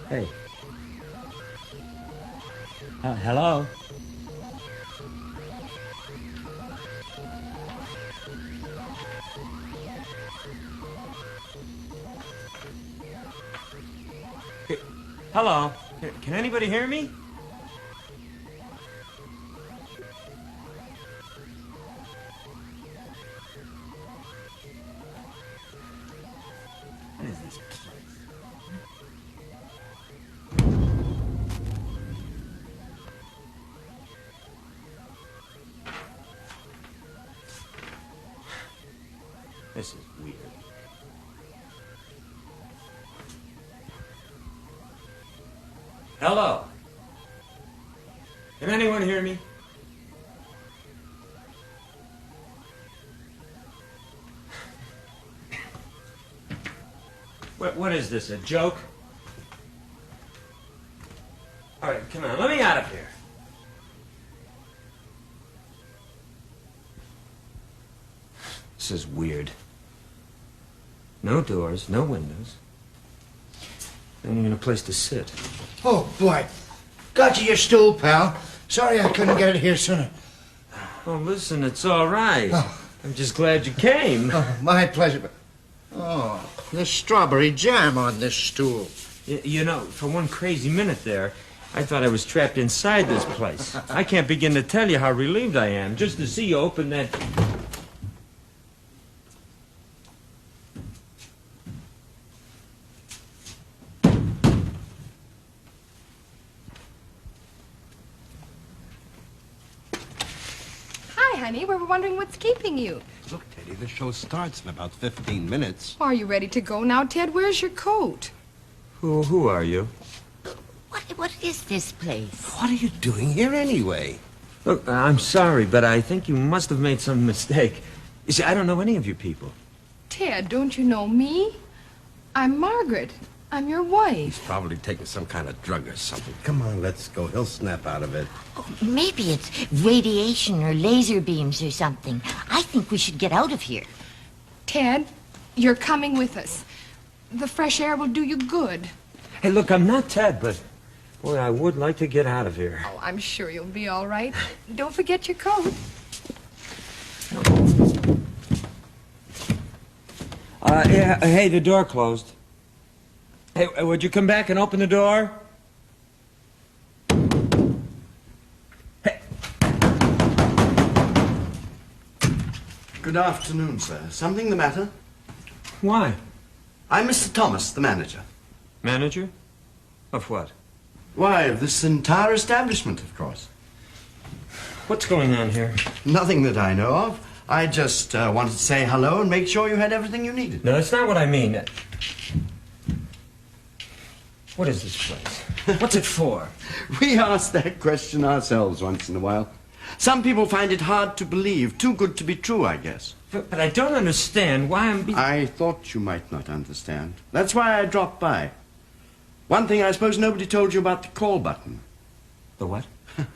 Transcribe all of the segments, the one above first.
Hey. Hello? Hey, hello? Can anybody hear me? What is this place? This is weird. Hello? Can anyone hear me? What is this, a joke? All right, come on, let me out of here. This is weird. No doors, no windows. Not even a place to sit. Oh, boy. Got you your stool, pal. Sorry I couldn't get it here sooner. Oh, listen, it's all right. Oh. I'm just glad you came. Oh, my pleasure. But... oh, there's strawberry jam on this stool. You know, for one crazy minute there, I thought I was trapped inside this place. I can't begin to tell you how relieved I am just to see you open that... Honey, we were wondering what's keeping you. Look, Teddy, the show starts in about 15 minutes. Are you ready to go now, Ted? Where's your coat? Who are you? What is this place? What are you doing here anyway? Look, I'm sorry, but I think you must have made some mistake. You see, I don't know any of you people. Ted, don't you know me? I'm Margaret. I'm your wife. He's probably taking some kind of drug or something. Come on, let's go. He'll snap out of it. Oh, maybe it's radiation or laser beams or something. I think we should get out of here. Ted, you're coming with us. The fresh air will do you good. Hey, look, I'm not Ted, but... boy, I would like to get out of here. Oh, I'm sure you'll be all right. Don't forget your coat. Yeah, hey, the door closed. Hey, would you come back and open the door? Hey. Good afternoon, sir. Something the matter? Why? I'm Mr. Thomas, the manager. Manager? Of what? Why, of this entire establishment, of course. What's going on here? Nothing that I know of. I just wanted to say hello and make sure you had everything you needed. No, that's not what I mean. What is this place? What's it for? We ask that question ourselves once in a while. Some people find it hard to believe, too good to be true, I guess. But I don't understand why I'm... I thought you might not understand. That's why I dropped by. One thing I suppose nobody told you about the call button. The what?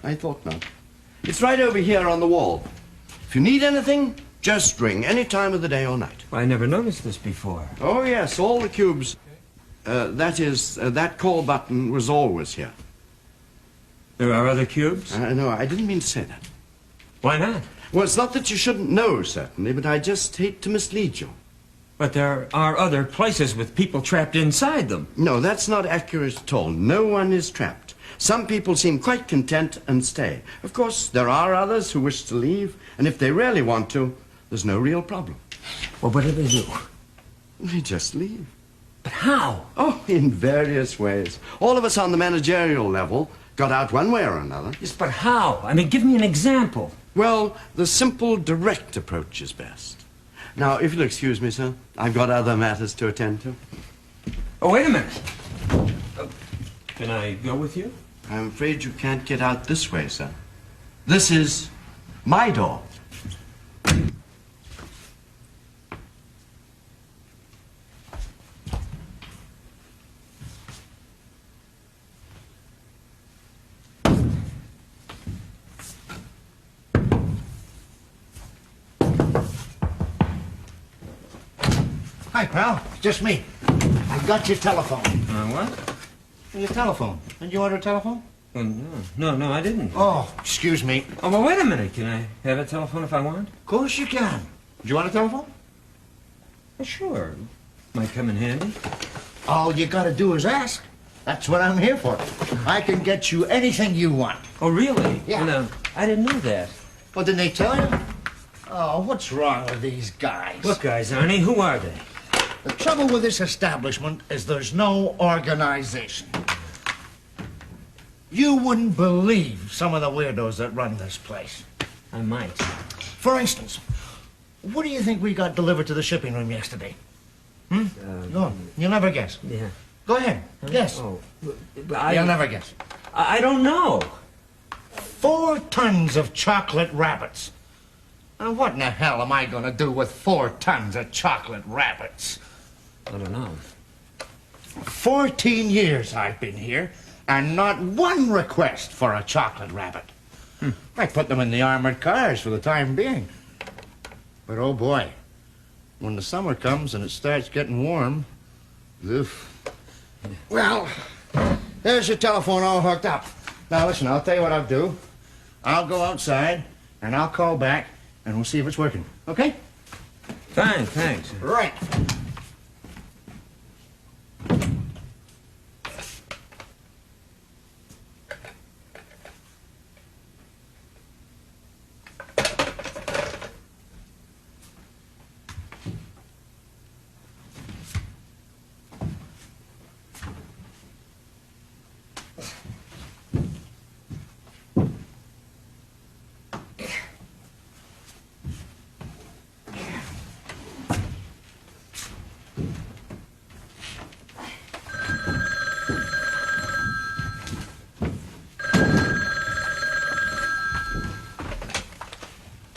I thought not. It's right over here on the wall. If you need anything, just ring any time of the day or night. Well, I never noticed this before. Oh, yes, all the cubes. That call button was always here. There are other cubes? No, I didn't mean to say that. Why not? Well, it's not that you shouldn't know, certainly, but I just hate to mislead you. But there are other places with people trapped inside them. No, that's not accurate at all. No one is trapped. Some people seem quite content and stay. Of course, there are others who wish to leave, and if they really want to, there's no real problem. Well, what do they do? They just leave. But how? Oh, in various ways. All of us on the managerial level got out one way or another. Yes, but how? I mean, give me an example. Well, the simple, direct approach is best. Now, if you'll excuse me, sir, I've got other matters to attend to. Oh, wait a minute. Can I go with you? I'm afraid you can't get out this way, sir. This is my door. Hi, pal. Just me. I got your telephone. What? Your telephone. Did you order a telephone? Oh, no, I didn't. Oh, excuse me. Oh, well, wait a minute. Can I have a telephone if I want? Of course you can. Do you want a telephone? Well, sure. Might come in handy. All you gotta do is ask. That's what I'm here for. I can get you anything you want. Oh, really? Yeah. Well, I didn't know that. Well, didn't they tell you? Oh, what's wrong with these guys? What guys, Arnie? Who are they? The trouble with this establishment is there's no organization. You wouldn't believe some of the weirdos that run this place. I might. For instance, what do you think we got delivered to the shipping room yesterday? No, you'll never guess. Yeah. Go ahead, guess. Oh, You'll never guess. I don't know. 4 tons of chocolate rabbits. Now, what in the hell am I going to do with 4 tons of chocolate rabbits? I don't know. 14 years I've been here, and not one request for a chocolate rabbit. I put them in the armored cars for the time being. But oh boy, when the summer comes and it starts getting warm, oof. Well, there's your telephone all hooked up. Now listen, I'll tell you what I'll do. I'll go outside, and I'll call back, and we'll see if it's working. Okay? Fine, thanks. Right.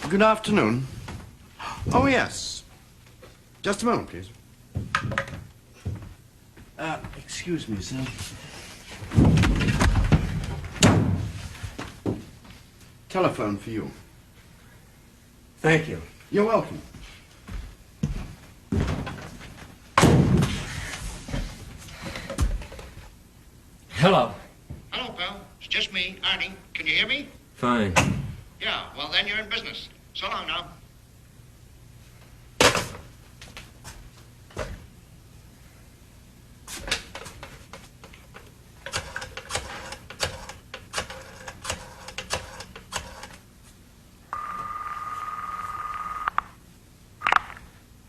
Good afternoon. Oh, yes. Just a moment, please. Excuse me, sir. Telephone for you. Thank you. You're welcome. Hello. Hello, pal. It's just me, Arnie. Can you hear me? Fine. Yeah, well, then you're in business. So long now.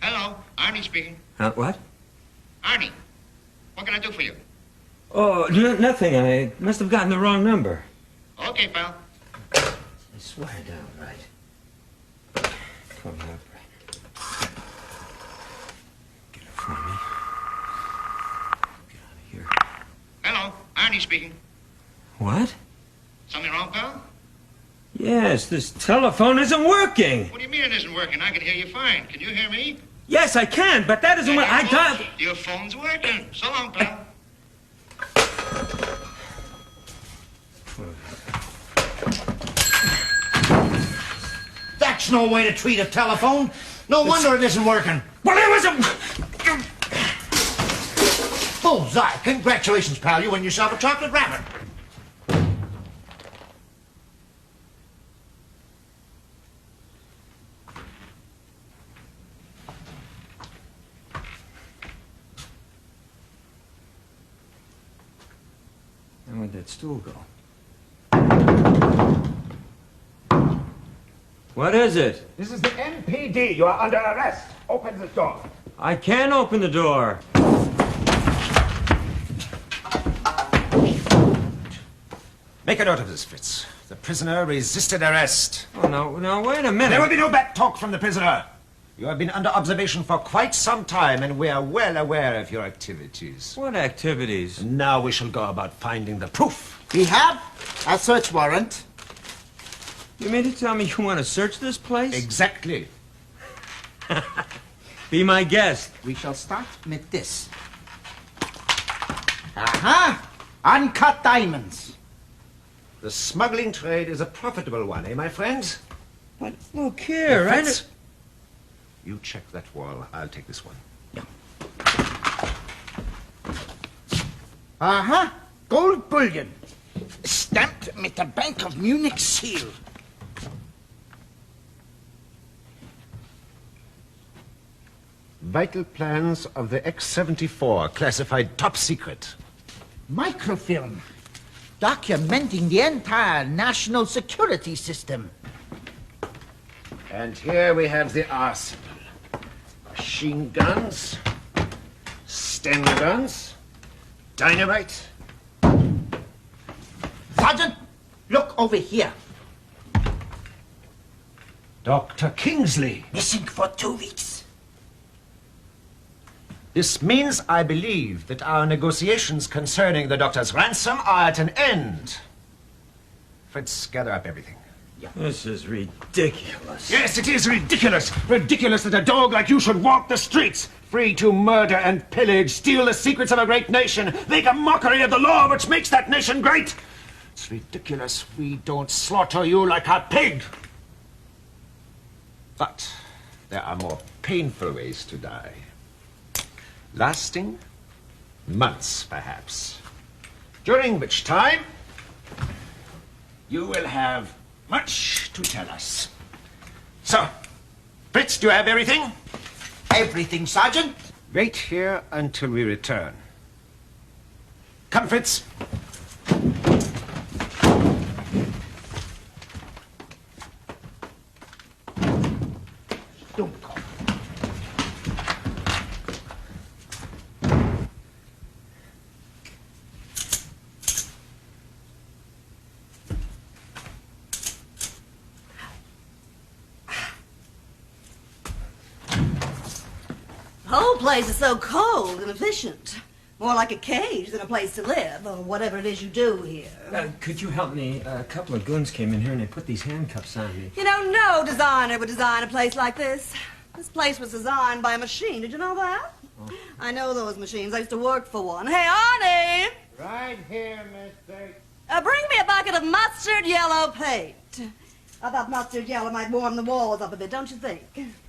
Hello, Arnie speaking. What? Arnie, what can I do for you? Oh, nothing. I must have gotten the wrong number. Okay, pal. I swear down, right. Come up. Get it for me. Get out of here. Hello, Arnie speaking. What? Something wrong, pal? Yes, this telephone isn't working. What do you mean it isn't working? I can hear you fine. Can you hear me? Yes, I can, but that isn't what I dialed. Your phone's working. So long, pal. That's no way to treat a telephone. No wonder it isn't working. Well, it wasn't. Bullseye. Congratulations, pal. You win yourself a chocolate rabbit. And where'd that stool go? What is it? This is the MPD. You are under arrest. Open the door. I can't open the door. Make a note of this, Fritz. The prisoner resisted arrest. Oh, no, wait a minute. There will be no back talk from the prisoner. You have been under observation for quite some time, and we are well aware of your activities. What activities? Now we shall go about finding the proof. We have a search warrant. You mean to tell me you want to search this place? Exactly. Be my guest. We shall start with this. Aha! Uncut diamonds. The smuggling trade is a profitable one, eh, my friends? But look here, Fritz, you check that wall. I'll take this one. Aha! Gold bullion. Stamped with the Bank of Munich seal. Vital plans of the X-74, classified top secret. Microfilm. Documenting the entire national security system. And here we have the arsenal. Machine guns, Sten guns, dynamite. Sergeant, look over here. Dr. Kingsley. Missing for 2 weeks. This means, I believe, that our negotiations concerning the doctor's ransom are at an end. Fritz, gather up everything. This is ridiculous. Yes, it is ridiculous. Ridiculous that a dog like you should walk the streets, free to murder and pillage, steal the secrets of a great nation, make a mockery of the law which makes that nation great. It's ridiculous we don't slaughter you like a pig. But there are more painful ways to die. Lasting months, perhaps. During which time you will have much to tell us. So, Fritz, do you have everything? Everything, Sergeant. Wait here until we return. Come, Fritz. Don't call. The whole place is so cold and efficient. More like a cage than a place to live, or whatever it is you do here. Could you help me? A couple of goons came in here and they put these handcuffs on me. You know, no designer would design a place like this. This place was designed by a machine. Did you know that? Oh. I know those machines. I used to work for one. Hey, Arnie! Right here, Miss Bates. Bring me a bucket of mustard yellow paint. I thought mustard yellow might warm the walls up a bit, don't you think?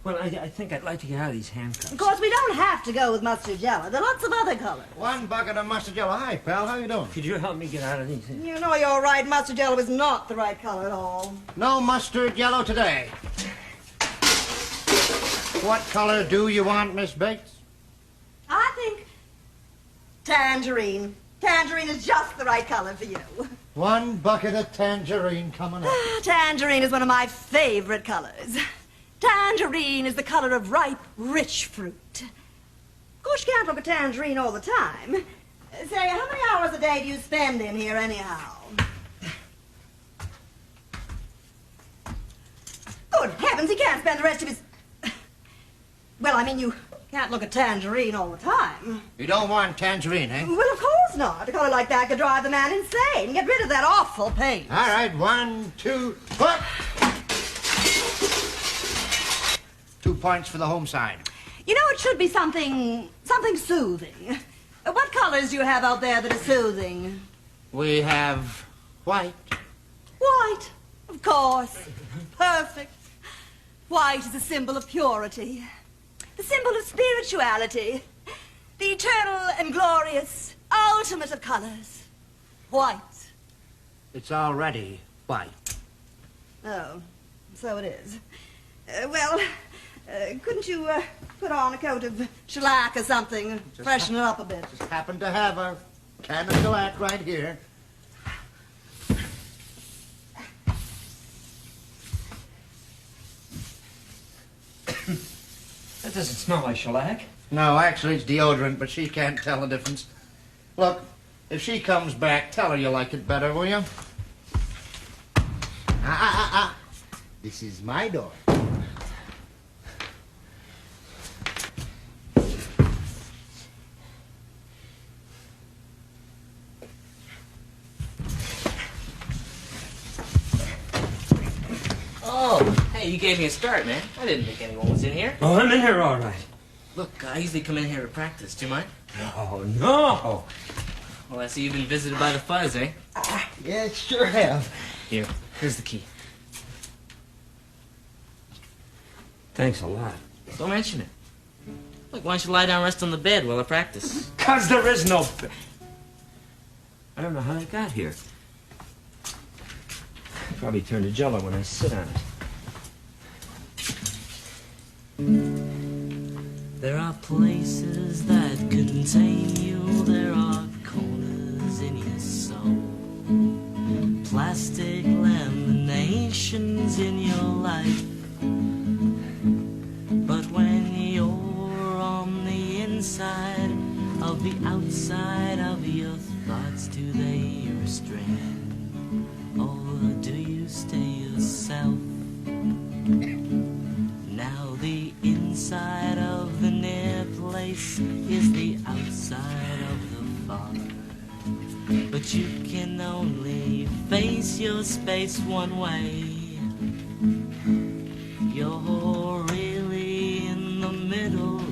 Well, I think I'd like to get out of these handcuffs. Of course, we don't have to go with mustard yellow. There are lots of other colors. 1 bucket of mustard yellow. Hi, pal. How you doing? Could you help me get out of these? You know you're right. Mustard yellow is not the right color at all. No mustard yellow today. What color do you want, Miss Bates? I think tangerine. Tangerine is just the right color for you. 1 bucket of tangerine coming up. Tangerine is one of my favorite colors. Tangerine is the color of ripe, rich fruit. Of course, you can't look at tangerine all the time. Say, how many hours a day do you spend in here anyhow? Good heavens, he can't spend the rest of his... Well, I mean, you can't look at tangerine all the time. You don't want tangerine, eh? Well, of course not. A color like that could drive the man insane. Get rid of that awful paint. All right, 1, 2, put. 2 points for the home side. You know, it should be something soothing. What colors do you have out there that are soothing? We have white. White, of course. Perfect. White is a symbol of purity. The symbol of spirituality. The eternal and glorious, ultimate of colors. White. It's already white. Oh, so it is. Couldn't you put on a coat of shellac or something, freshen it up a bit? Just happen to have a can of shellac right here. That doesn't smell like shellac. No, actually it's deodorant, but she can't tell the difference. Look, if she comes back, tell her you like it better, will you? This is my door. Oh, hey, you gave me a start, man. I didn't think anyone was in here. Oh, I'm in here all right. Look, I usually come in here to practice. Do you mind? No. Well, I see you've been visited by the fuzz, eh? Yeah, sure have. Here's the key. Thanks a lot. Don't mention it. Look, why don't you lie down and rest on the bed while I practice? 'Cause there is no... I don't know how they got here. Probably turned to jello when I sit on it. There are places that contain you. There are corners in your soul. Plastic laminations in your life. But when you're on the inside of the outside of your thoughts, do they restrain? Or do you stay yourself? Now the inside of the near place is the outside of the far. But you can only face your space one way. You're really in the middle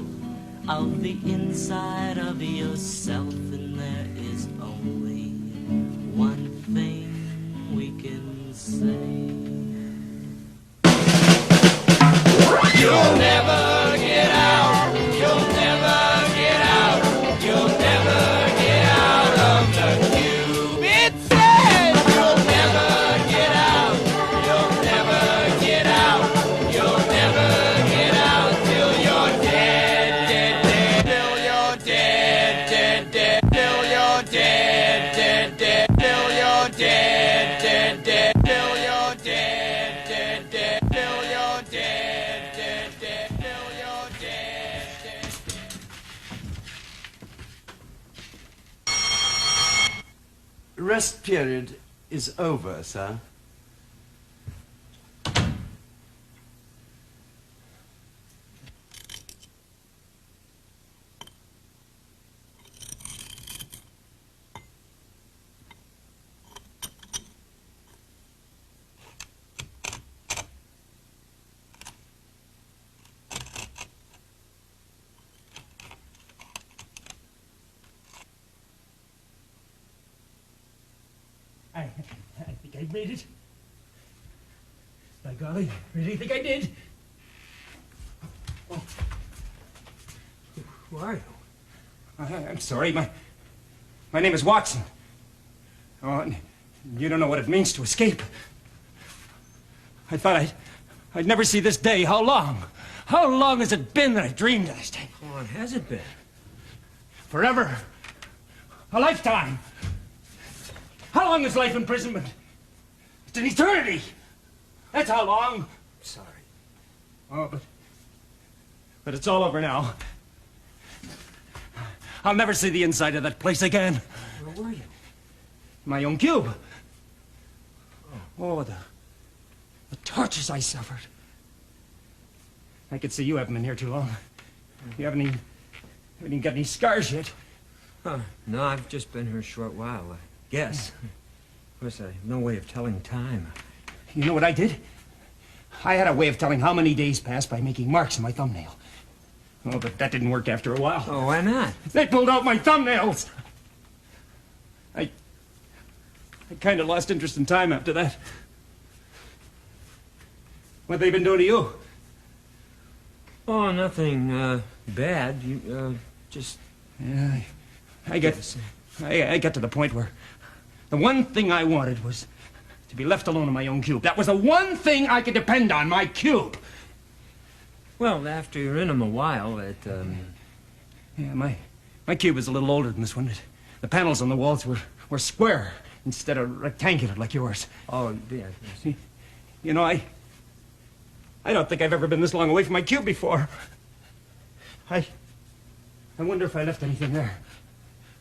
of the inside of yourself, and there is only one thing we can say. You'll never get out. You'll never get out. You'll never get out of the cube. It says you'll never get out. You'll never get out. You'll never get out till you're dead, dead, dead. Till you're dead, dead, dead. Till you're dead, dead, dead. Till you're dead, dead, dead. Till you're dead, dead, dead. Till you're dead. Rest period is over, sir. I think I made it. By golly, I really think I did. Oh. Who are you? I'm sorry, my name is Watson. Oh, and you don't know what it means to escape. I thought I'd never see this day. How long? How long has it been that I dreamed of this day? How long has it been? Forever. A lifetime. How long is life imprisonment? It's an eternity. That's how long. Sorry. Oh, but it's all over now. I'll never see the inside of that place again. Where were you? My own cube. Oh, the tortures I suffered. I could see you haven't been here too long. You haven't even got any scars yet. Huh. No, I've just been here a short while, I guess. Of course, I have no way of telling time. You know what I did? I had a way of telling how many days passed by making marks in my thumbnail. Oh, but that didn't work after a while. Oh, why not? They pulled out my thumbnails. I kind of lost interest in time after that. What they been doing to you? Oh, nothing bad. You just... Yeah, I got to the point where the one thing I wanted was to be left alone in my own cube. That was the one thing I could depend on, my cube. Well, after you're in them a while, it, Yeah, my cube is a little older than this one. The panels on the walls were square instead of rectangular like yours. Oh, yeah. You know, I don't think I've ever been this long away from my cube before. I wonder if I left anything there.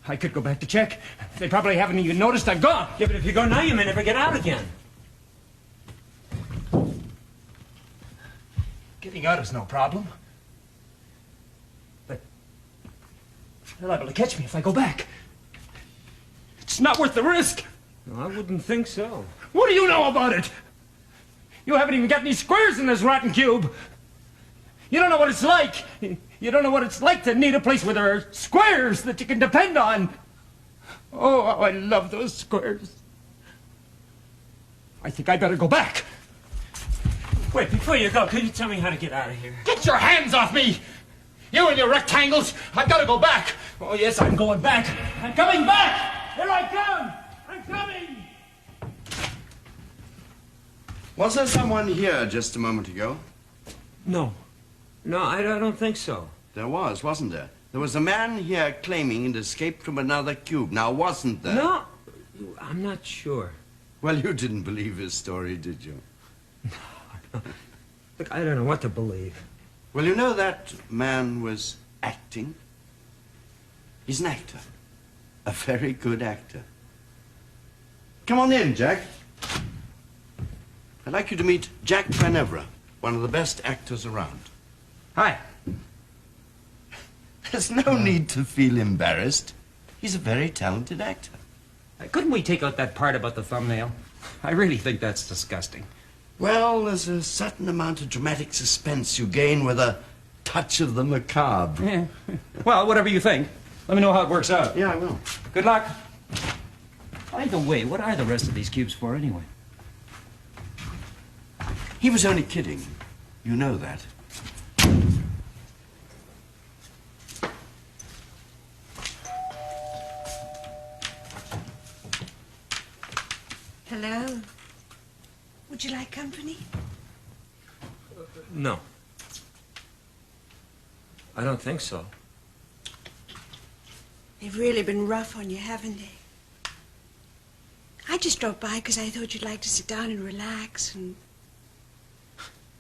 I could go back to check. They probably haven't even noticed I've gone. Yeah, but if you go now, you may never get out again. Getting out is no problem. But they're liable to catch me if I go back. It's not worth the risk. No, I wouldn't think so. What do you know about it? You haven't even got any squares in this rotten cube. You don't know what it's like. You don't know what it's like to need a place where there are squares that you can depend on. Oh, how I love those squares. I think I better go back. Wait, before you go, could you tell me how to get out of here? Get your hands off me! You and your rectangles! I've got to go back! Oh, yes, I'm going back. I'm coming back! Here I come! I'm coming! Was there someone here just a moment ago? No. No, I don't think so. There was, wasn't there? There was a man here claiming he'd escaped from another cube. Now, wasn't there? No, I'm not sure. Well, you didn't believe his story, did you? Look, I don't know what to believe. Well, you know that man was acting. He's an actor. A very good actor. Come on in, Jack. I'd like you to meet Jack Van Evera, one of the best actors around. Hi. There's no need to feel embarrassed. He's a very talented actor. Couldn't we take out that part about the thumbnail? I really think that's disgusting. Well, there's a certain amount of dramatic suspense you gain with a touch of the macabre. Yeah. Well, whatever you think. Let me know how it works out. Yeah, I will. Good luck. By the way, what are the rest of these cubes for anyway? He was only kidding. You know that. Hello. Would you like company? No. I don't think so. They've really been rough on you, haven't they? I just dropped by because I thought you'd like to sit down and relax and...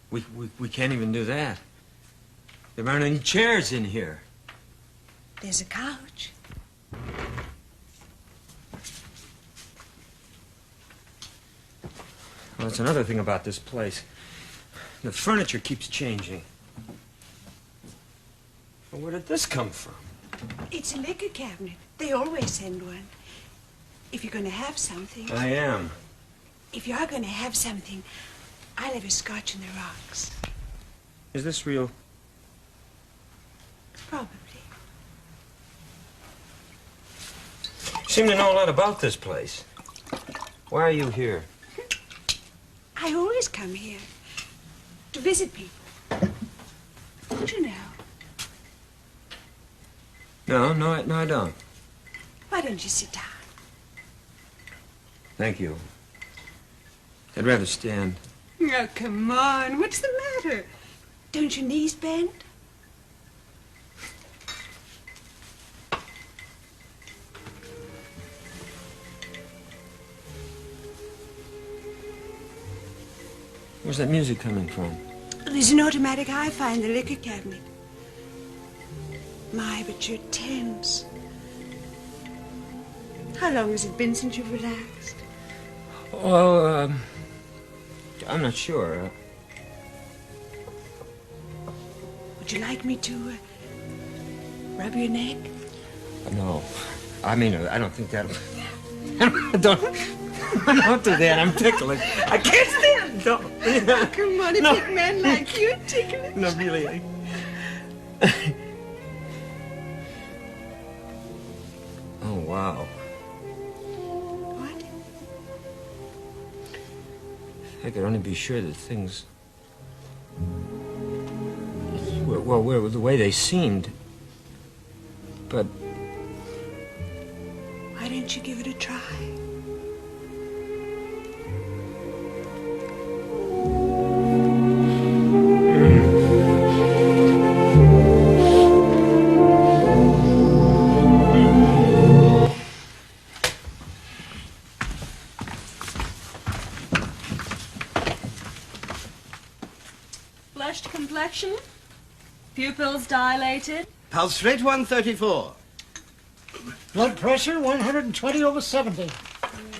We can't even do that. There aren't any chairs in here. There's a couch. Well, that's another thing about this place. The furniture keeps changing. Well, where did this come from? It's a liquor cabinet. They always send one. If you're going to have something... I am. If you are going to have something, I'll have a scotch in the rocks. Is this real? Probably. You seem to know a lot about this place. Why are you here? I always come here to visit people. Don't you know? No, I don't. Why don't you sit down? Thank you. I'd rather stand. Oh, come on. What's the matter? Don't your knees bend? Where's that music coming from? There's an automatic hi-fi in the liquor cabinet. My, but you're tense. How long has it been since you've relaxed? Well, I'm not sure. Would you like me to rub your neck? No. I mean, I don't think that'll... Don't do that. I'm tickling. I can't stand. Don't. Oh, come on, a big man like you tickling. No, really. Oh, wow. What? I could only be sure that things were the way they seemed. But why don't you give it a try? Flushed complexion, pupils dilated. Pulse rate 134. Blood pressure 120/70.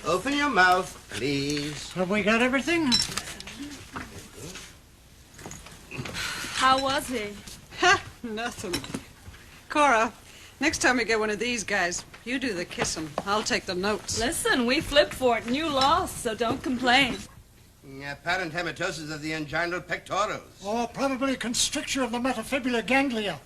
Open your mouth, please. Have we got everything? How was he? Ha! Nothing. Cora, next time we get one of these guys, you do the kissing. I'll take the notes. Listen, we flipped for it and you lost, so don't complain. Apparent hematosis of the inguinal pectorals. Oh, probably constricture of the metaphibular ganglia.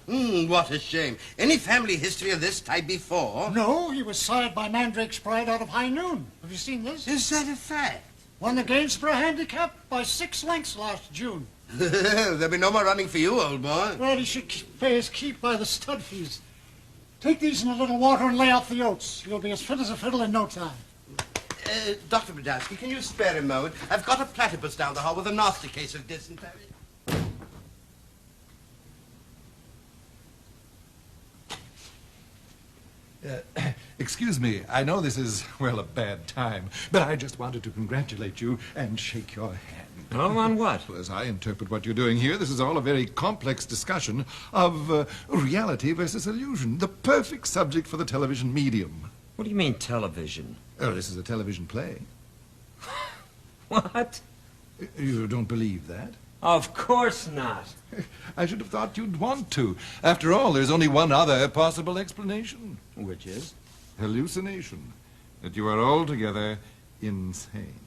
What a shame. Any family history of this type before? No, he was sired by Mandrake's Pride out of High Noon. Have you seen this? Is that a fact? Won the Gainsborough Handicap by 6 lengths last June. There'll be no more running for you, old boy. Well, he should pay his keep by the stud fees. Take these in a little water and lay off the oats. You'll be as fit as a fiddle in no time. Dr. Brodowski, can you spare a moment? I've got a platypus down the hall with a nasty case of dysentery. Excuse me, I know this is, well, a bad time, but I just wanted to congratulate you and shake your hand. Oh, on what? Well, as I interpret what you're doing here, this is all a very complex discussion of reality versus illusion, the perfect subject for the television medium. What do you mean, television? Oh, this is a television play. What? You don't believe that? Of course not. I should have thought you'd want to. After all, there's only one other possible explanation. Which is? Hallucination. That you are altogether insane.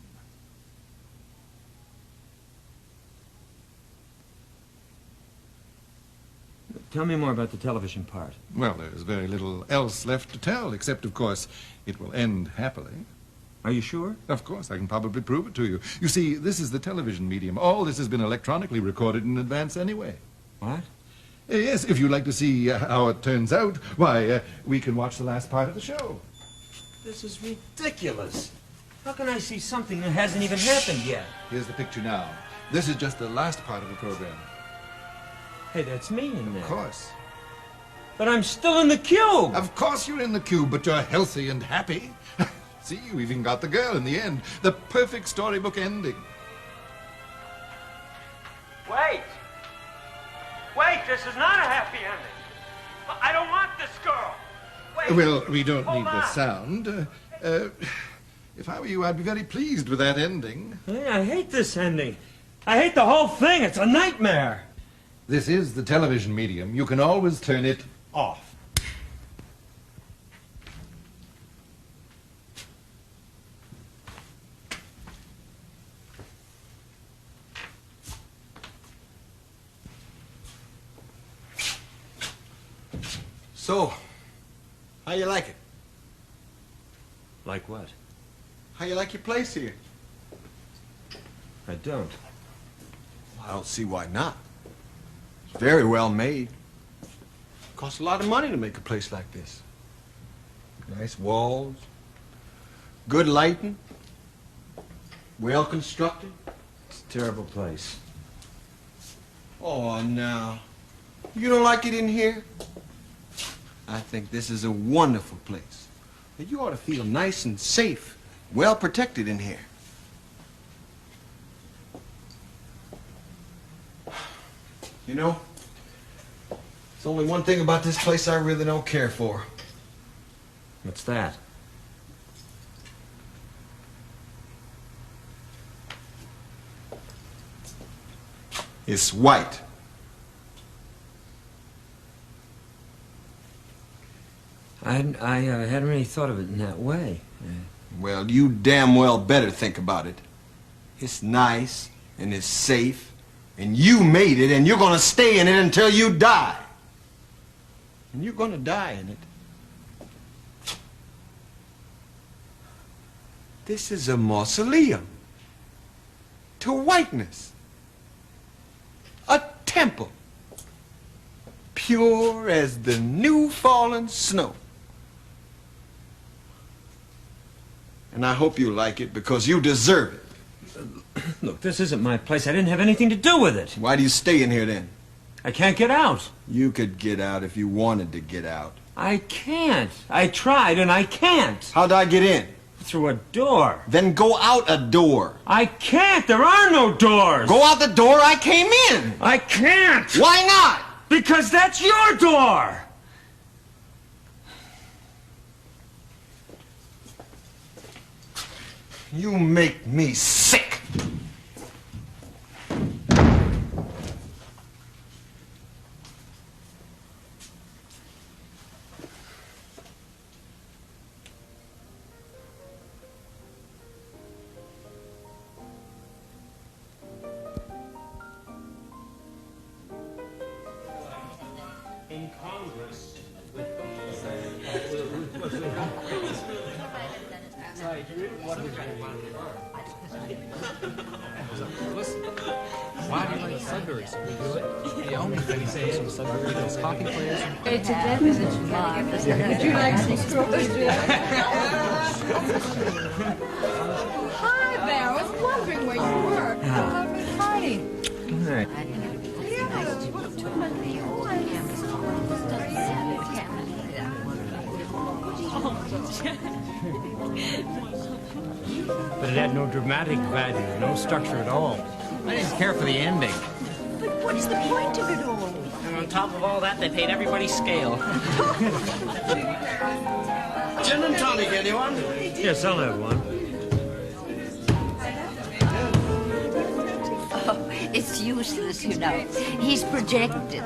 Tell me more about the television part. Well, there's very little else left to tell, except, of course, it will end happily. Are you sure? Of course, I can probably prove it to you. You see, this is the television medium. All this has been electronically recorded in advance anyway. What? Yes, if you'd like to see how it turns out, why, we can watch the last part of the show. This is ridiculous. How can I see something that hasn't even happened yet? Here's the picture now. This is just the last part of the program. Hey, that's me in there. Of course. But I'm still in the cube. Of course you're in the cube, but you're healthy and happy. See, you even got the girl in the end. The perfect storybook ending. Wait! Wait, this is not a happy ending. I don't want this girl. Wait. Well, we don't need the on. sound. If I were you, I'd be very pleased with that ending. Hey, I hate this ending. I hate the whole thing. It's a nightmare. This is the television medium. You can always turn it off. So, how you like it? Like what? How you like your place here? I don't. Well, I don't see why not. It's very well made. Costs a lot of money to make a place like this. Nice walls, good lighting, well constructed. It's a terrible place. Oh, now. You don't like it in here? I think this is a wonderful place. You ought to feel nice and safe, well protected in here. You know, there's only one thing about this place I really don't care for. What's that? It's white. I hadn't really thought of it in that way. Well, you damn well better think about it. It's nice, and it's safe, and you made it, and you're gonna stay in it until you die. And you're gonna die in it. This is a mausoleum to whiteness. A temple, pure as the new fallen snow. And I hope you like it because you deserve it. Look, this isn't my place. I didn't have anything to do with it. Why do you stay in here then? I can't get out. You could get out if you wanted to get out. I can't. I tried and I can't. How'd I get in? Through a door. Then go out a door. I can't. There are no doors. Go out the door I came in. I can't. Why not? Because that's your door. You make me sick. In Congress, Why do you like the Sudburys? We do it. The only thing he says from the Sudburys is hockey players. It's a deficit marvelous. Would you like some strawberries? Hi there. I was wondering where you were. Lovely party. Hey. But it had no dramatic value, no structure at all. I didn't care for the ending. But what is the point of it all? And on top of all that, they paid everybody scale. Gin and tonic, anyone? Yes, I'll have one. Oh, it's useless, you know. He's projected.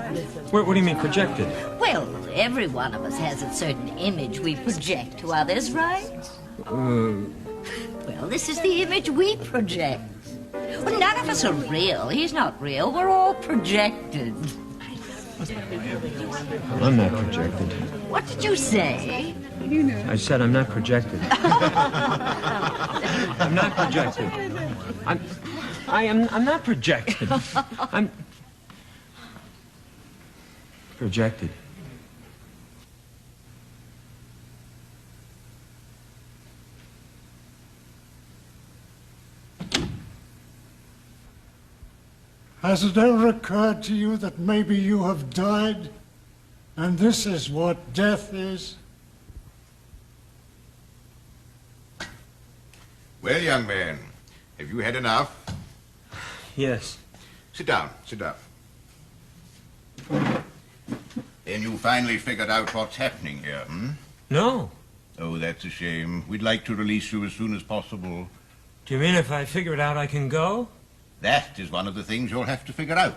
What do you mean, projected? Well, every one of us has a certain image we project to others, right? Well, this is the image we project. Well, none of us are real. He's not real. We're all projected. Well, I'm not projected. What did you say? I said I'm not projected. I'm not projected. I'm not projected. I'm projected. Has it ever occurred to you that maybe you have died, and this is what death is? Well, young man, have you had enough? Yes. Sit down, sit down. Then you finally figured out what's happening here, hmm? No. Oh, that's a shame. We'd like to release you as soon as possible. Do you mean if I figure it out, I can go? That is one of the things you'll have to figure out.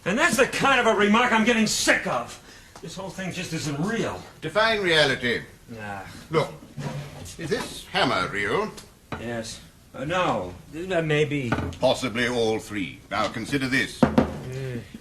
And that's the kind of a remark I'm getting sick of. This whole thing just isn't real. Define reality. Nah. Look, is this hammer real? Yes. No. Maybe. Possibly all three. Now consider this.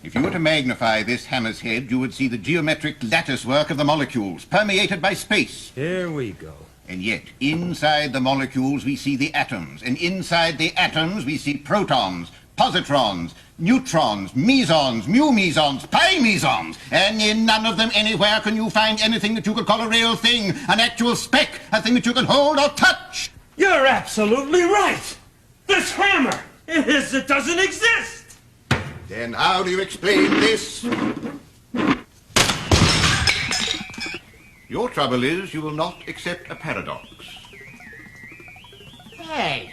If you were to magnify this hammer's head, you would see the geometric lattice work of the molecules, permeated by space. Here we go. And yet, inside the molecules, we see the atoms. And inside the atoms, we see protons, positrons, neutrons, mesons, mu mesons, pi mesons. And in none of them anywhere can you find anything that you could call a real thing, an actual speck, a thing that you can hold or touch. You're absolutely right. This hammer, it doesn't exist. Then how do you explain this? Your trouble is you will not accept a paradox. Hey,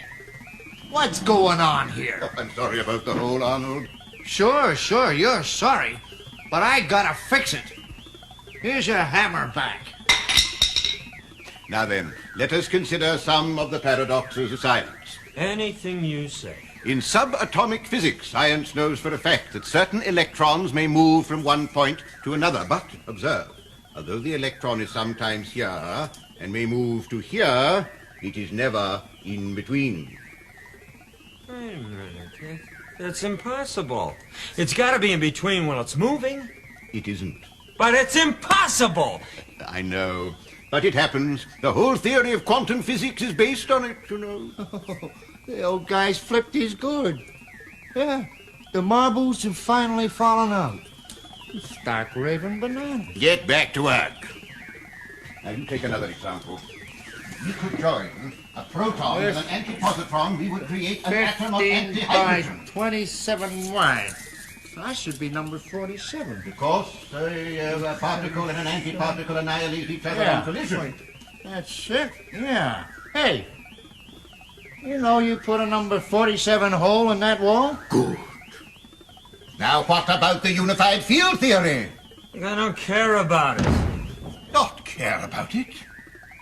what's going on here? Oh, I'm sorry about the hole, Arnold. Sure, you're sorry. But I gotta fix it. Here's your hammer back. Now then, let us consider some of the paradoxes of science. Anything you say. In subatomic physics, science knows for a fact that certain electrons may move from one point to another. But, observe, although the electron is sometimes here and may move to here, it is never in between. Wait a minute. That's impossible. It's got to be in between when it's moving. It isn't. But it's impossible. I know. But it happens. The whole theory of quantum physics is based on it, you know. The old guy's flipped his good. Yeah, the marbles have finally fallen out. Stark raving banana. Get back to work. Now, you take another example. You could join a proton with an antipositron. We would create an atom of 15 by antihydrogen. 27 wide. That should be number 47. Because a particle and an antiparticle annihilate each other on collision. That's it, yeah. Hey, you know you put a number 47 hole in that wall? Good. Now, what about the unified field theory? I don't care about it. Not care about it?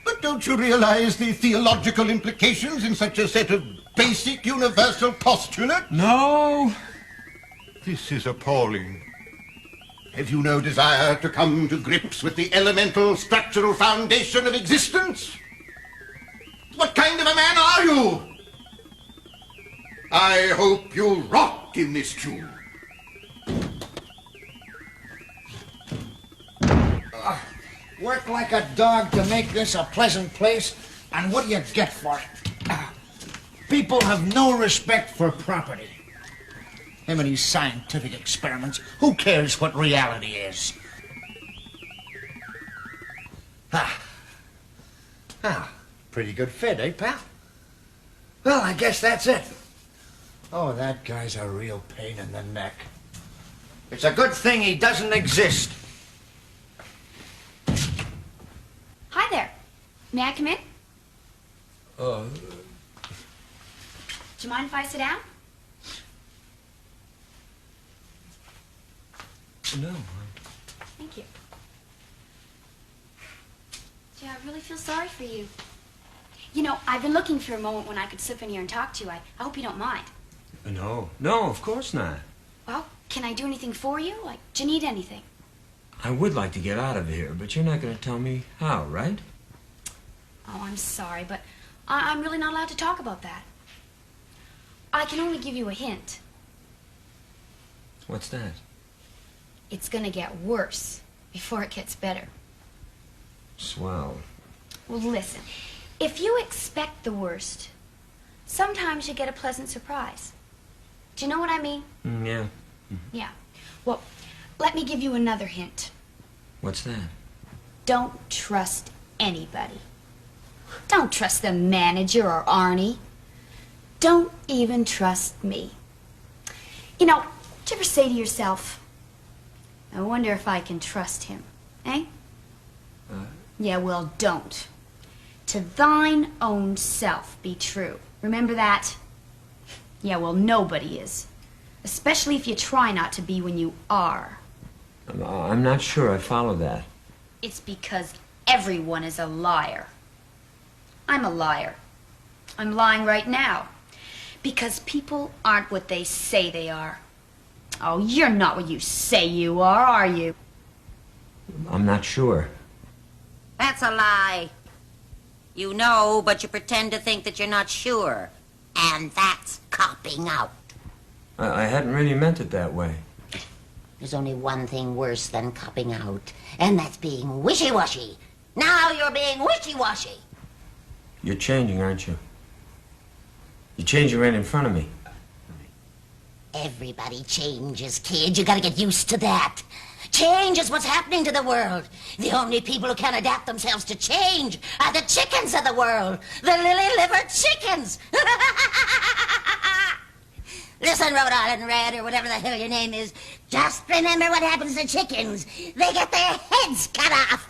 But don't you realize the theological implications in such a set of basic universal postulates? No. This is appalling. Have you no desire to come to grips with the elemental structural foundation of existence? What kind of a man are you? I hope you'll rock in this tune. Work like a dog to make this a pleasant place, and what do you get for it? People have no respect for property. Him and his scientific experiments. Who cares what reality is? Pretty good fit, eh, pal? Well, I guess that's it. Oh, that guy's a real pain in the neck. It's a good thing he doesn't exist. Hi there. May I come in? Do you mind if I sit down? No. Thank you. Gee, I really feel sorry for you. You know, I've been looking for a moment when I could slip in here and talk to you. I hope you don't mind. No, of course not. Well, can I do anything for you? Like, do you need anything? I would like to get out of here, but you're not going to tell me how, right? Oh, I'm sorry, but I'm really not allowed to talk about that. I can only give you a hint. What's that? It's gonna get worse before it gets better. Swell. Well, listen. If you expect the worst, sometimes you get a pleasant surprise. Do you know what I mean? Yeah. Yeah. Well, let me give you another hint. What's that? Don't trust anybody. Don't trust the manager or Arnie. Don't even trust me. You know, did you ever say to yourself, I wonder if I can trust him, eh? Yeah, well, don't. To thine own self be true. Remember that? Yeah, well, nobody is. Especially if you try not to be when you are. I'm not sure I follow that. It's because everyone is a liar. I'm a liar. I'm lying right now. Because people aren't what they say they are. Oh, you're not what you say you are you? I'm not sure. That's a lie. You know, but you pretend to think that you're not sure. And that's copping out. I hadn't really meant it that way. There's only one thing worse than copping out, and that's being wishy-washy. Now you're being wishy-washy. You're changing, aren't you? You're changing right in front of me. Everybody changes, kid. You gotta get used to that. Change is what's happening to the world. The only people who can adapt themselves to change are the chickens of the world. The lily-livered chickens. Listen, Rhode Island Red, or whatever the hell your name is. Just remember what happens to chickens. They get their heads cut off.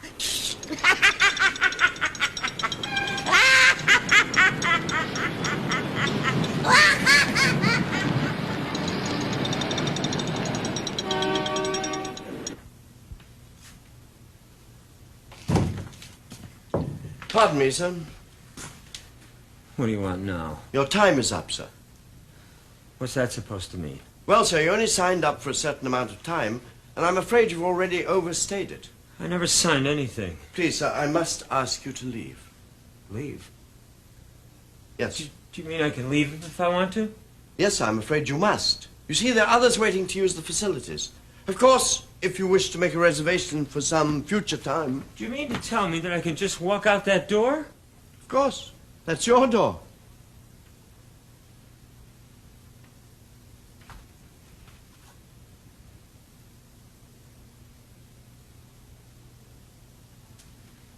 Pardon me, sir. What do you want now? Your time is up, sir. What's that supposed to mean? Well, sir, you only signed up for a certain amount of time, and I'm afraid you've already overstayed it. I never signed anything. Please, sir, I must ask you to leave. Leave? Yes. Do you mean I can leave if I want to? Yes, sir, I'm afraid you must. You see, there are others waiting to use the facilities. Of course, if you wish to make a reservation for some future time... Do you mean to tell me that I can just walk out that door? Of course. That's your door.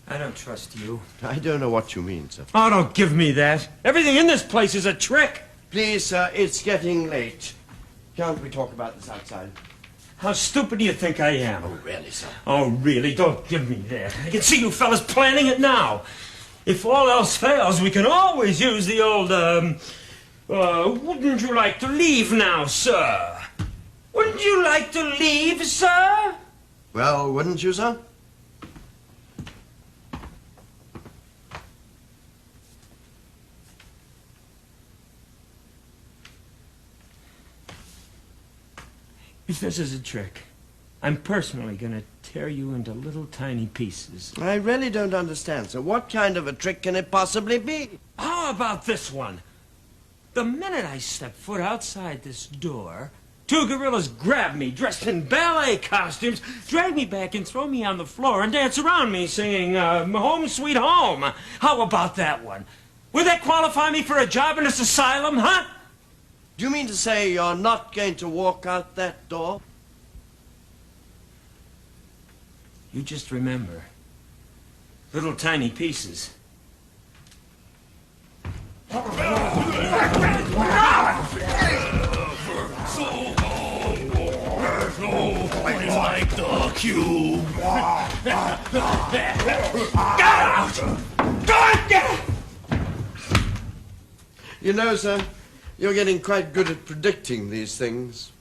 I don't trust you. I don't know what you mean, sir. Oh, don't give me that. Everything in this place is a trick. Please, sir, it's getting late. Can't we talk about this outside? How stupid do you think I am? Oh, really, sir? Oh, really? Don't give me that. I can see you fellas planning it now. If all else fails, we can always use the old, wouldn't you like to leave now, sir? Wouldn't you like to leave, sir? Well, wouldn't you, sir? If this is a trick, I'm personally going to tear you into little tiny pieces. I really don't understand, sir. What kind of a trick can it possibly be? How about this one? The minute I step foot outside this door, two gorillas grab me, dressed in ballet costumes, drag me back and throw me on the floor and dance around me singing, Home Sweet Home. How about that one? Would that qualify me for a job in this asylum, huh? Do you mean to say you're not going to walk out that door? You just remember. Little tiny pieces. Like the cube. Get out! Get! You know, sir, you're getting quite good at predicting these things.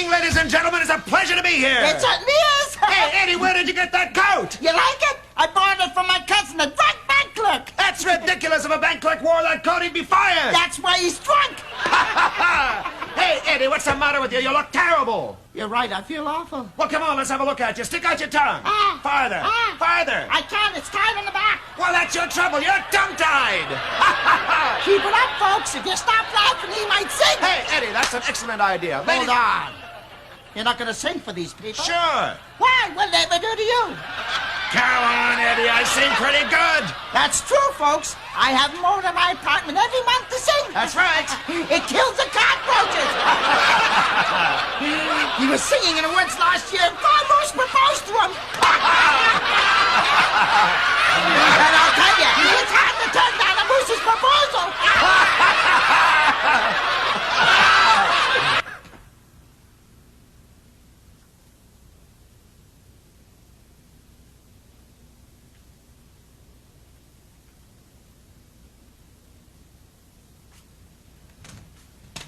Ladies and gentlemen, it's a pleasure to be here. It certainly is. Hey, Eddie, where did you get that coat? You like it? I borrowed it from my cousin, the drunk bank clerk. That's ridiculous. If a bank clerk wore that coat, he'd be fired. That's why he's drunk. Hey, Eddie, what's the matter with you? You look terrible. You're right. I feel awful. Well, come on, let's have a look at you. Stick out your tongue. Farther. Farther. I can't. It's tied in the back. Well, that's your trouble. You're tongue-tied. Keep it up, folks. If you stop laughing, he might sing. Hey, Eddie, that's an excellent idea. Hold on. You're not going to sing for these people? Sure. Why? What'd they ever do to you? Come on, Eddie. I sing pretty good. That's true, folks. I have them over to my apartment every month to sing. That's right. It kills the cockroaches. He was singing in the woods last year and almost proposed to him. And I'll tell you, it's hard to turn down a moose's proposal.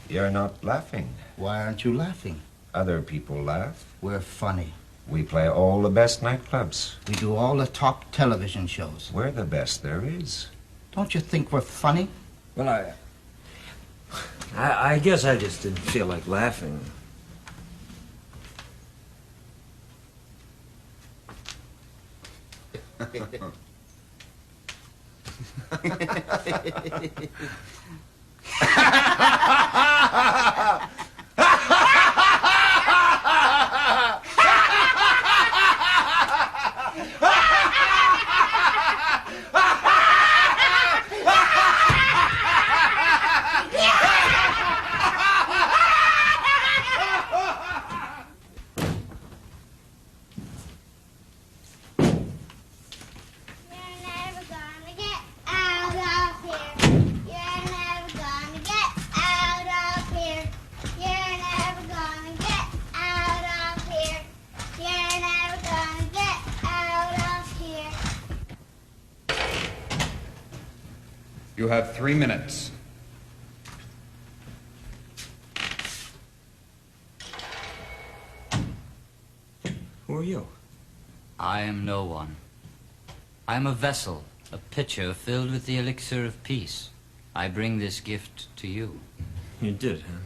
You're not laughing. Why aren't you laughing? Other people laugh. We're funny. We play all the best nightclubs. We do all the top television shows. We're the best there is. Don't you think we're funny? Well, I guess I just didn't feel like laughing. You have 3 minutes. Who are you? I am no one. I am a vessel, a pitcher filled with the elixir of peace. I bring this gift to you. You did, huh?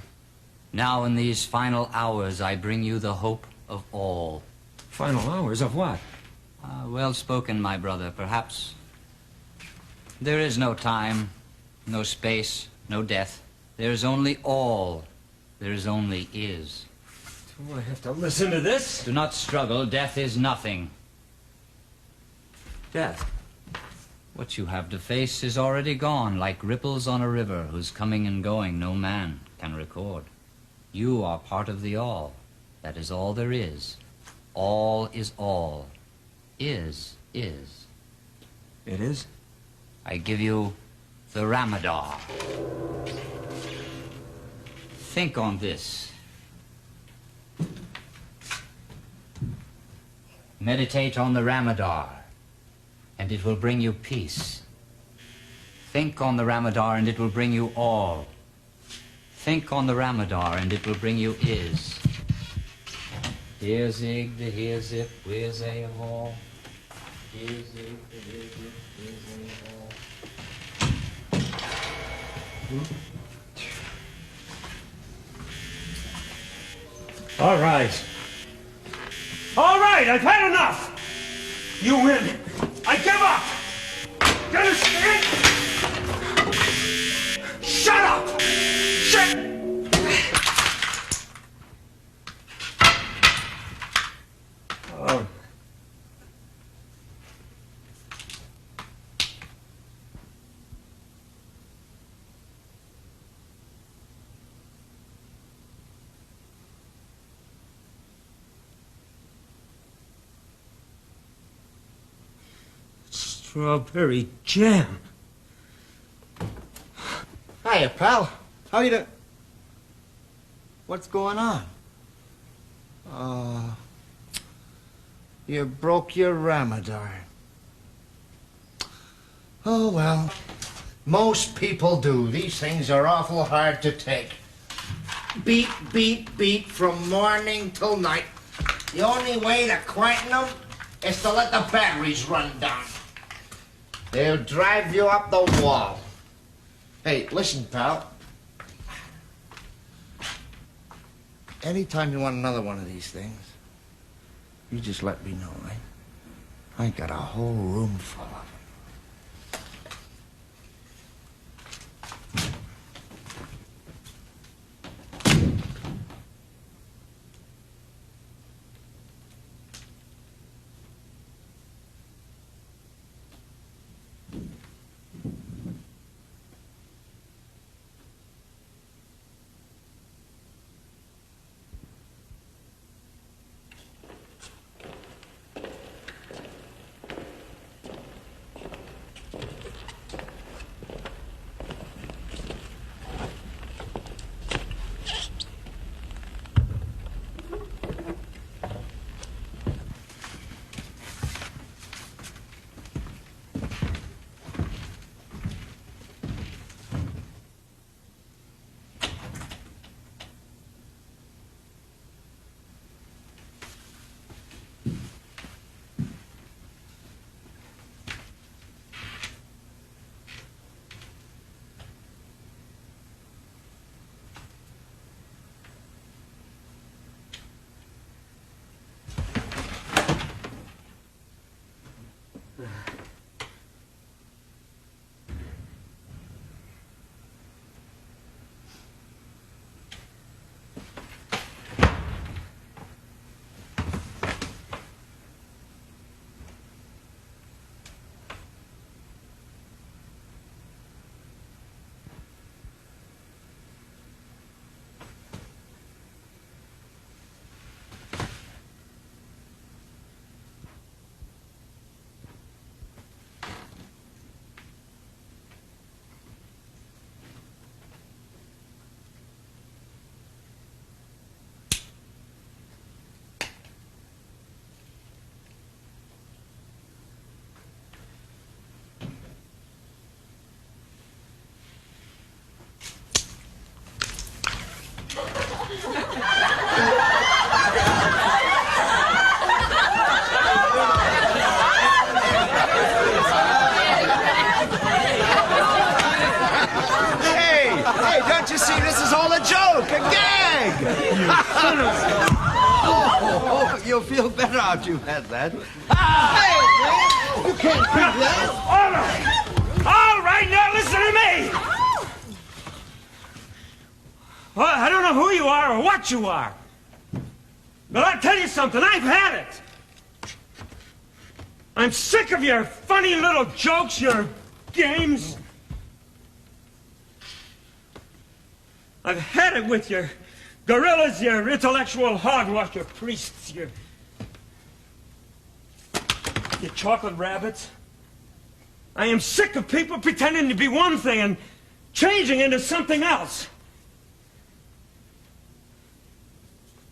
Now in these final hours, I bring you the hope of all. Final hours of what? Well spoken, my brother. Perhaps there is no time, no space, no death. There is only all. There is only is. Do I have to listen to this? Do not struggle. Death is nothing. Death? What you have to face is already gone, like ripples on a river whose coming and going no man can record. You are part of the all. That is all there is. All is all. Is. It is? I give you the Ramadar. Think on this. Meditate on the Ramadar, and it will bring you peace. Think on the Ramadar, and it will bring you all. Think on the Ramadar, and it will bring you is. Here zig, the here zip, where's a all. Here zig, the here zip, where's a all. All right. All right, I've had enough. You win. I give up. You understand? Shut up! Shut... Oh. Strawberry jam. Hiya, pal. How you doing? What's going on? You broke your Ramadan. Oh, well. Most people do. These things are awful hard to take. Beat, beat, beat from morning till night. The only way to quieten them is to let the batteries run down. They'll drive you up the wall. Hey, listen, pal. Anytime you want another one of these things, you just let me know, eh? I got a whole room full of them. Don't you see, this is all a joke, a gag! You son of a... Oh, you'll feel better after you've had that. Hey, man! You can't do that! All right, now listen to me! Well, I don't know who you are or what you are. But I'll tell you something, I've had it. I'm sick of your funny little jokes, your games. I've had it with your gorillas, your intellectual hogwash, your priests, your chocolate rabbits. I am sick of people pretending to be one thing and changing into something else.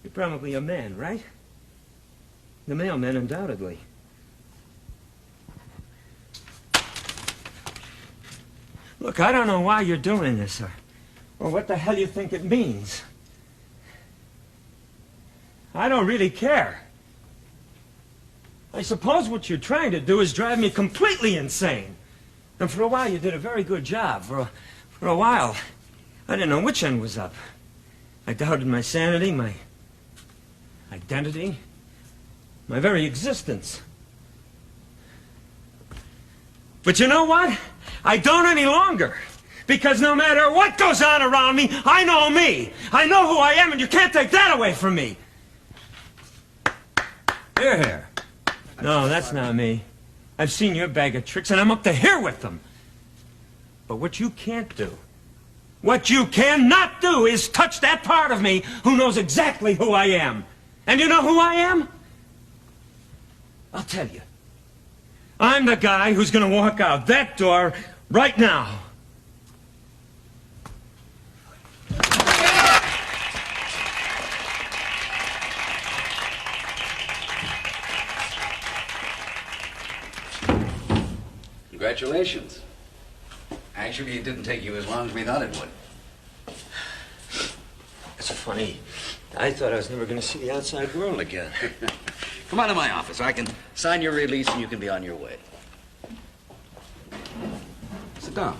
You're probably a man, right? The mailman, undoubtedly. Look, I don't know why you're doing this, or what the hell you think it means. I don't really care. I suppose what you're trying to do is drive me completely insane. And for a while you did a very good job. For a while, I didn't know which end was up. I doubted my sanity, my identity, my very existence. But you know what? I don't any longer. Because no matter what goes on around me, I know me. I know who I am, and you can't take that away from me. Here. No, that's not me. I've seen your bag of tricks, and I'm up to here with them. But what you can't do, what you cannot do is touch that part of me who knows exactly who I am. And you know who I am? I'll tell you. I'm the guy who's going to walk out that door right now. Congratulations. Actually, it didn't take you as long as we thought it would. It's funny. I thought I was never going to see the outside world again. Come on to my office. I can sign your release and you can be on your way. Sit down.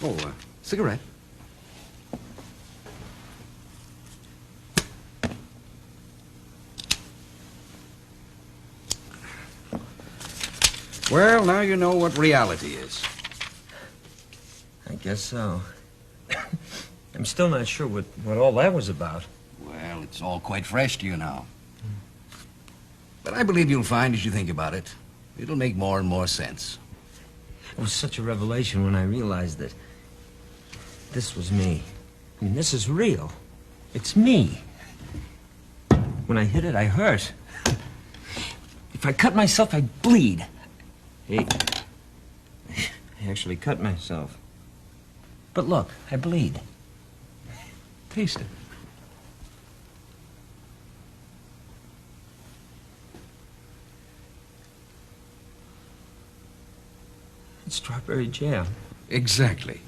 Oh, cigarette. Well, now you know what reality is. I guess so. I'm still not sure what all that was about. Well, it's all quite fresh to you now. But I believe you'll find, as you think about it, it'll make more and more sense. It was such a revelation when I realized that this was me. I mean, this is real. It's me. When I hit it, I hurt. If I cut myself, I'd bleed. Hey, I actually cut myself. But look, I bleed. Taste it. It's strawberry jam. Exactly.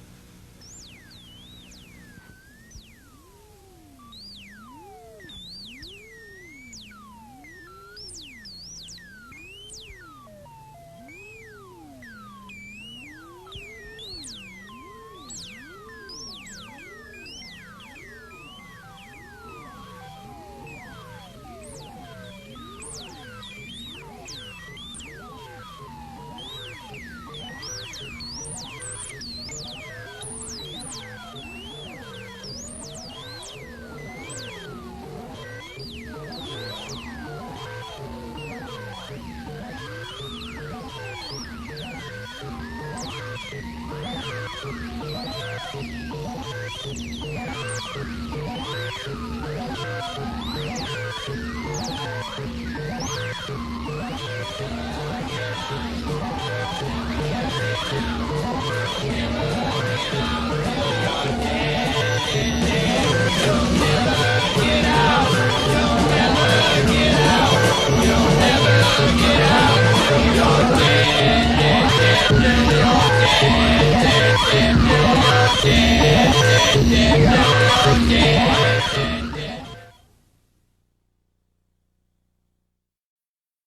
Yeah.